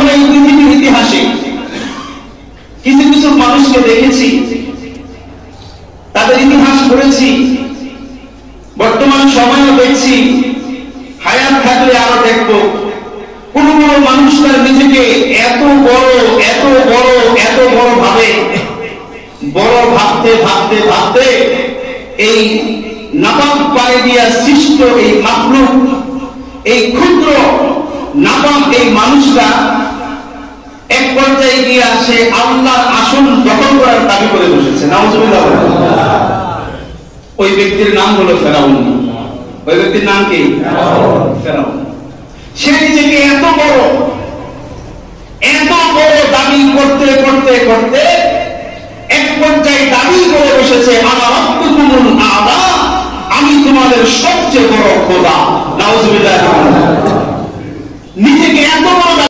আমরা এই পৃথিবীর ইতিহাসে কিছু কিছু মানুষকে দেখেছি, তাদের ইতিহাস পড়েছি, বর্তমান সময়ও দেখছি, হায়াত থাকলে আরো দেখব। কোন কোন মানুষ তার নিজেকে এত বড় এত বড় এত বড় ভাবে, বড় ভাবতে ভাবতে ভাবতে এই নাপাক পানি দিয়া সৃষ্ট এই মাখলুক, এই ক্ষুদ্র নাপাক এই মানুষটা এক পর্যায়ে গিয়ে আসে আল্লাহর আসন দখল করার দাবি করে বসেছে। নাউজুবিল্লাহ। ওই ব্যক্তির নাম হলো ফেরাউন। ওই ব্যক্তির নাম কি? ফেরাউন। সে নিজেকে এত বড় দাবি করতে করতে করতে এক পর্যায়ে দাবি করে বসেছে আনা রাব্বুকুমুল আ'লা, আমি তোমাদের সবচেয়ে বড় খোদা। নাউজুবিল্লাহ। নিজেকে এত বড়